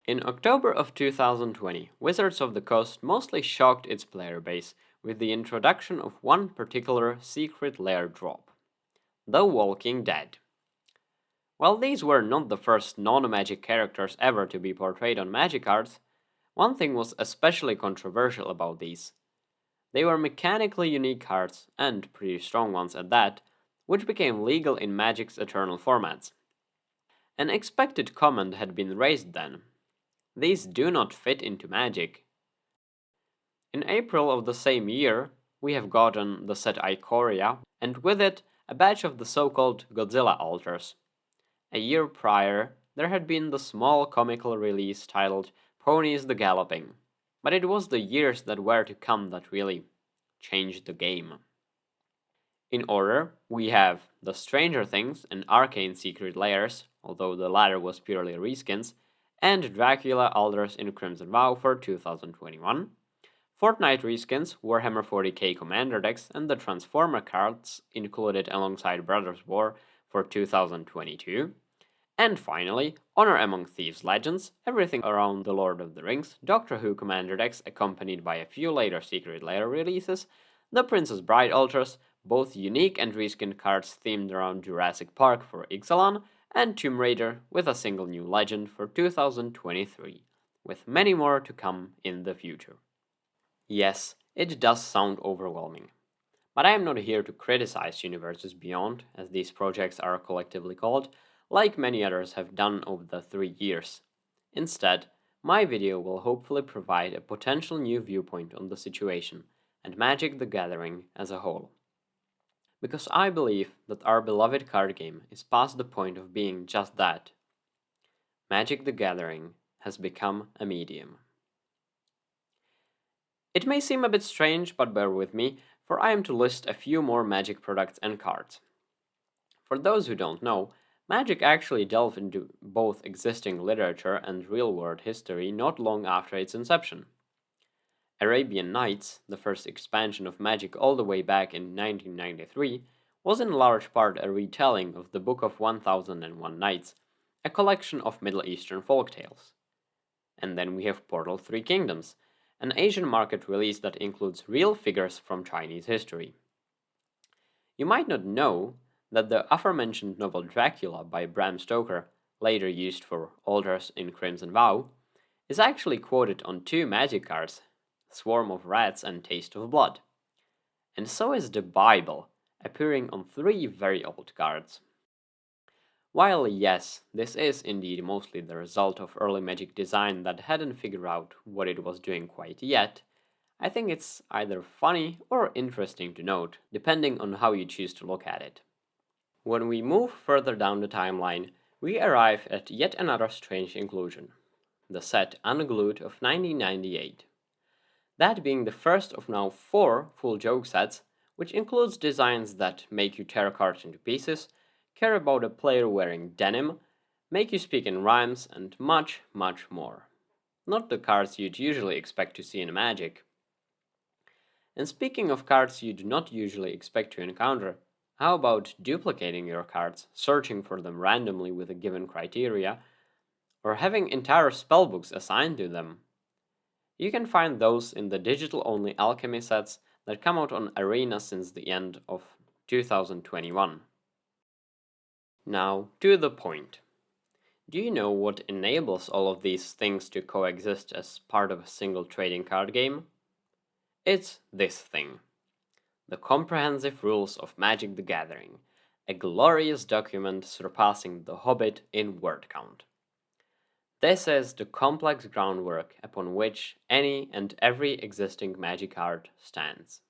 In October of 2020, Wizards of the Coast mostly shocked its player base with the introduction of one particular secret lair drop, the Walking Dead. While these were not the first non-magic characters ever to be portrayed on magic cards, one thing was especially controversial about these. They were mechanically unique cards, and pretty strong ones at that, which became legal in Magic's Eternal formats. An expected comment had been raised then. These do not fit into Magic. In April of the same year, we have gotten the set Ikoria, and with it, a batch of the so-called Godzilla altars. A year prior, there had been the small comical release titled Ponies the Galloping, but it was the years that were to come that really changed the game. In order, we have the Stranger Things and Arcane Secret Lairs, although the latter was purely reskins, and Dracula Alders in Crimson Vow for 2021, Fortnite reskins, Warhammer 40k Commander decks, and the Transformer cards included alongside Brothers War for 2022, and finally, Honor Among Thieves Legends, everything around the Lord of the Rings, Doctor Who Commander decks accompanied by a few later Secret Lair releases, the Princess Bride Ultras, both unique and reskinned cards themed around Jurassic Park for Ixalan, and Tomb Raider with a single new legend for 2023, with many more to come in the future. Yes, it does sound overwhelming. But I am not here to criticize Universes Beyond, as these projects are collectively called, like many others have done over the 3 years. Instead, my video will hopefully provide a potential new viewpoint on the situation and Magic the Gathering as a whole. Because I believe that our beloved card game is past the point of being just that. Magic the Gathering has become a medium. It may seem a bit strange, but bear with me, for I am to list a few more Magic products and cards. For those who don't know, Magic actually delved into both existing literature and real-world history not long after its inception. Arabian Nights, the first expansion of Magic all the way back in 1993, was in large part a retelling of the Book of 1001 Nights, a collection of Middle Eastern folktales. And then we have Portal 3 Kingdoms, an Asian market release that includes real figures from Chinese history. You might not know that the aforementioned novel Dracula by Bram Stoker, later used for Alders in Crimson Vow, is actually quoted on 2 Magic cards, Swarm of Rats and Taste of Blood. And so is the Bible, appearing on 3 very old cards. While yes, this is indeed mostly the result of early Magic design that hadn't figured out what it was doing quite yet, I think it's either funny or interesting to note, depending on how you choose to look at it. When we move further down the timeline, we arrive at yet another strange inclusion, the set Unglued of 1998. That being the first of now 4 full joke sets, which includes designs that make you tear cards into pieces, care about a player wearing denim, make you speak in rhymes, and much, much more. Not the cards you'd usually expect to see in Magic. And speaking of cards you do not usually expect to encounter, how about duplicating your cards, searching for them randomly with a given criteria, or having entire spellbooks assigned to them? You can find those in the digital-only alchemy sets that come out on Arena since the end of 2021. Now, to the point. Do you know what enables all of these things to coexist as part of a single trading card game? It's this thing. The Comprehensive Rules of Magic the Gathering, a glorious document surpassing The Hobbit in word count. This is the complex groundwork upon which any and every existing Magic card stands.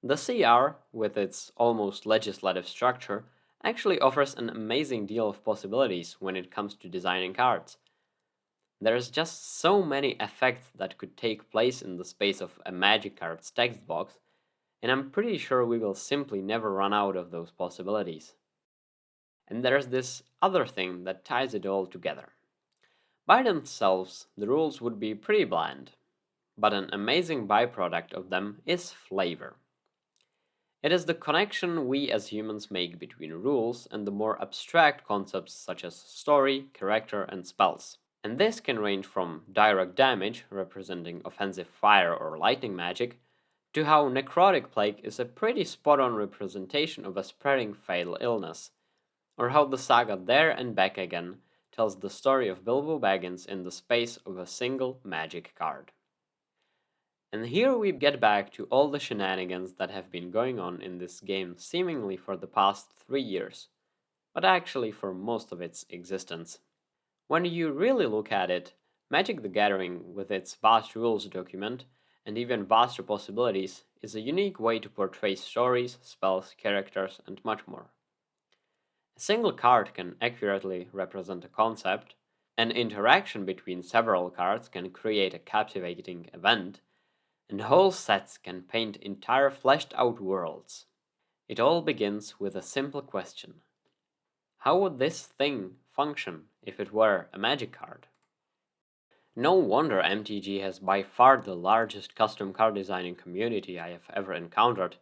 The CR, with its almost legislative structure, actually offers an amazing deal of possibilities when it comes to designing cards. There's just so many effects that could take place in the space of a Magic card's text box, and I'm pretty sure we will simply never run out of those possibilities. And there's this other thing that ties it all together. By themselves, the rules would be pretty bland, but an amazing byproduct of them is flavor. It is the connection we as humans make between rules and the more abstract concepts such as story, character, and spells. And this can range from direct damage, representing offensive fire or lightning magic, to how necrotic plague is a pretty spot-on representation of a spreading fatal illness, or how the saga There and Back Again tells the story of Bilbo Baggins in the space of a single magic card. And here we get back to all the shenanigans that have been going on in this game seemingly for the past 3 years, but actually for most of its existence. When you really look at it, Magic the Gathering, with its vast rules document and even vaster possibilities, is a unique way to portray stories, spells, characters, and much more. A single card can accurately represent a concept, an interaction between several cards can create a captivating event, and whole sets can paint entire fleshed out worlds. It all begins with a simple question: how would this thing function if it were a magic card? No wonder MTG has by far the largest custom card designing community I have ever encountered,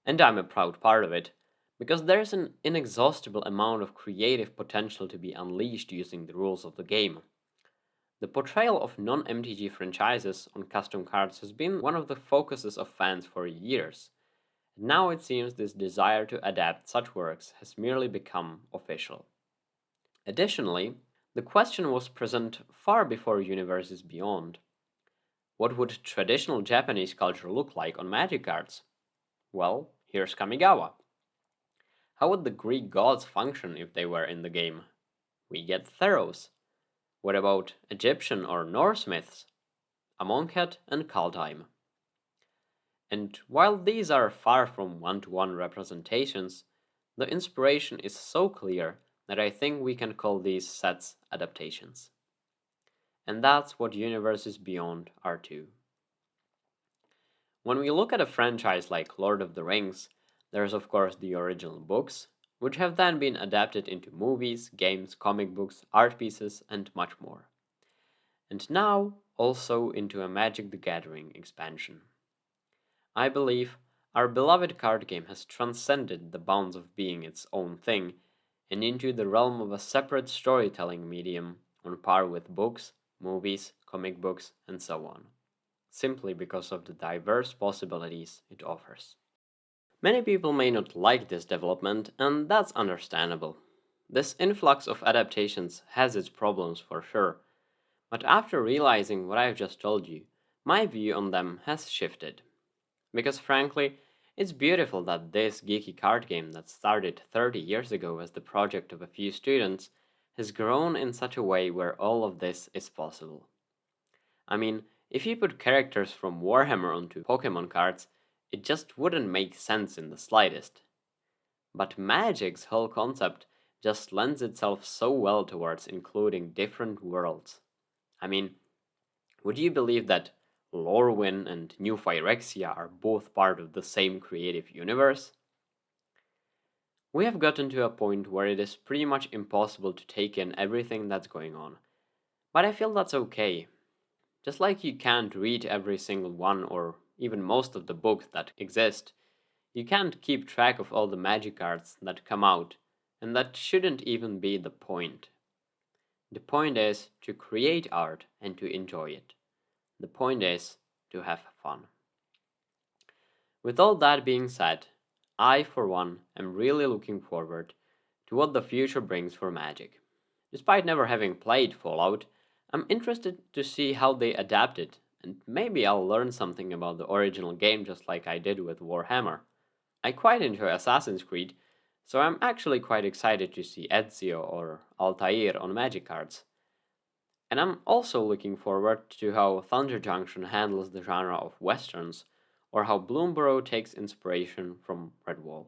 and I'm a proud part of it, because there's an inexhaustible amount of creative potential to be unleashed using the rules of the game. The portrayal of non-MTG franchises on custom cards has been one of the focuses of fans for years. Now it seems this desire to adapt such works has merely become official. Additionally, the question was present far before Universes Beyond. What would traditional Japanese culture look like on magic cards? Well, here's Kamigawa. How would the Greek gods function if they were in the game? We get Theros. What about Egyptian or Norse myths? Amonkhet and Kaldheim. And while these are far from one-to-one representations, the inspiration is so clear that I think we can call these sets adaptations. And that's what Universes Beyond are too. When we look at a franchise like Lord of the Rings, there's of course the original books, which have then been adapted into movies, games, comic books, art pieces, and much more. And now also into a Magic the Gathering expansion. I believe our beloved card game has transcended the bounds of being its own thing and into the realm of a separate storytelling medium on par with books, movies, comic books, and so on, simply because of the diverse possibilities it offers. Many people may not like this development, and that's understandable. This influx of adaptations has its problems for sure, but after realizing what I've just told you, my view on them has shifted. Because frankly, it's beautiful that this geeky card game that started 30 years ago as the project of a few students has grown in such a way where all of this is possible. I mean, if you put characters from Warhammer onto Pokemon cards, it just wouldn't make sense in the slightest. But Magic's whole concept just lends itself so well towards including different worlds. I mean, would you believe that Lorwyn and New Phyrexia are both part of the same creative universe? We have gotten to a point where it is pretty much impossible to take in everything that's going on. But I feel that's okay. Just like you can't read every single one or even most of the books that exist, you can't keep track of all the magic cards that come out, and that shouldn't even be the point. The point is to create art and to enjoy it. The point is to have fun. With all that being said, I, for one, am really looking forward to what the future brings for Magic. Despite never having played Fallout, I'm interested to see how they adapt it, and maybe I'll learn something about the original game just like I did with Warhammer. I quite enjoy Assassin's Creed, so I'm actually quite excited to see Ezio or Altair on Magic cards. And I'm also looking forward to how Thunder Junction handles the genre of westerns, or how Bloomborough takes inspiration from Redwall.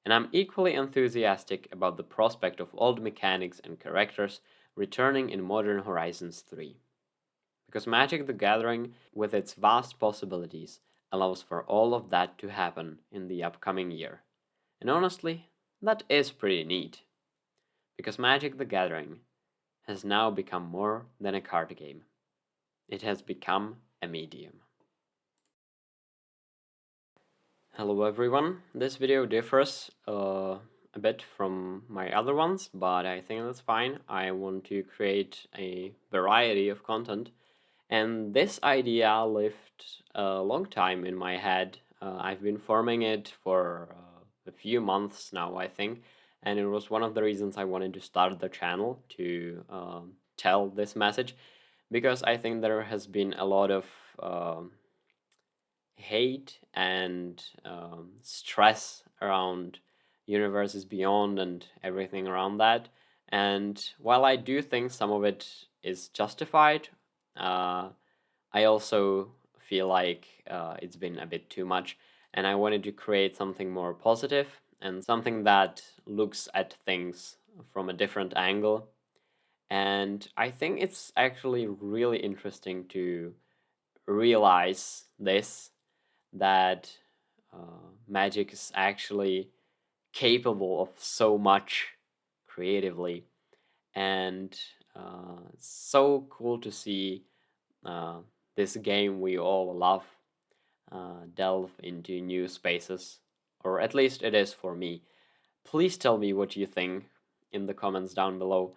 And I'm equally enthusiastic about the prospect of old mechanics and characters returning in Modern Horizons 3. Because Magic the Gathering, with its vast possibilities, allows for all of that to happen in the upcoming year. And honestly, that is pretty neat. Because Magic the Gathering has now become more than a card game. It has become a medium. Hello everyone, this video differs a bit from my other ones, but I think that's fine. I want to create a variety of content. And this idea lived a long time in my head. I've been forming it for a few months now, I think. And it was one of the reasons I wanted to start the channel to tell this message, because I think there has been a lot of hate and stress around universes beyond and everything around that. And while I do think some of it is justified, uh, I also feel like it's been a bit too much, and I wanted to create something more positive and something that looks at things from a different angle. And I think it's actually really interesting to realize this, that magic is actually capable of so much creatively, and it's so cool to see uh, this game we all love delve into new spaces, or at least it is for me. Please tell me what you think in the comments down below.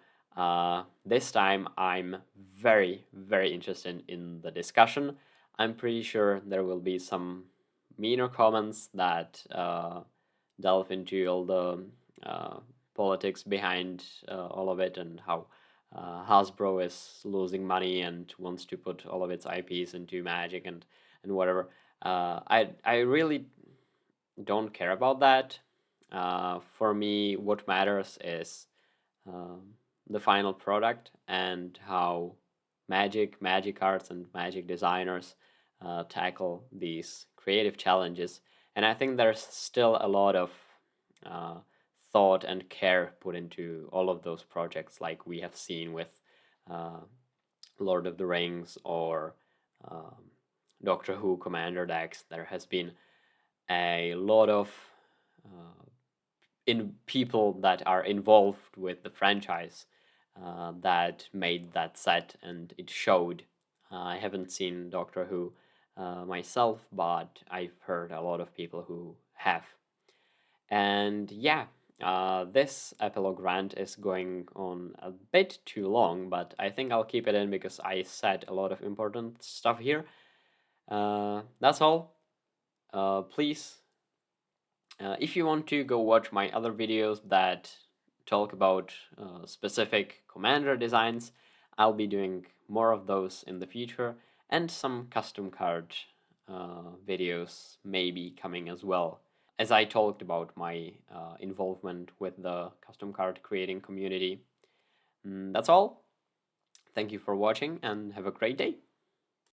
This time I'm very, very interested in the discussion. I'm pretty sure there will be some meaner comments that delve into all the uh, politics behind all of it, and how Hasbro is losing money and wants to put all of its IPs into Magic and whatever. I really don't care about that. For me, what matters is um, the final product, and how magic arts and magic designers tackle these creative challenges. And I think there's still a lot of uh, thought and care put into all of those projects, like we have seen with uh, Lord of the Rings or um, Doctor Who Commander decks. There has been a lot of uh, in people that are involved with the franchise that made that set, and it showed. I haven't seen Doctor Who myself, but I've heard a lot of people who have. And yeah, this epilogue rant is going on a bit too long, but I think I'll keep it in because I said a lot of important stuff here. That's all. Please, if you want to go watch my other videos that talk about specific commander designs, I'll be doing more of those in the future, and some custom card videos may be coming as well. As I talked about my involvement with the custom card creating community. That's all. Thank you for watching and have a great day.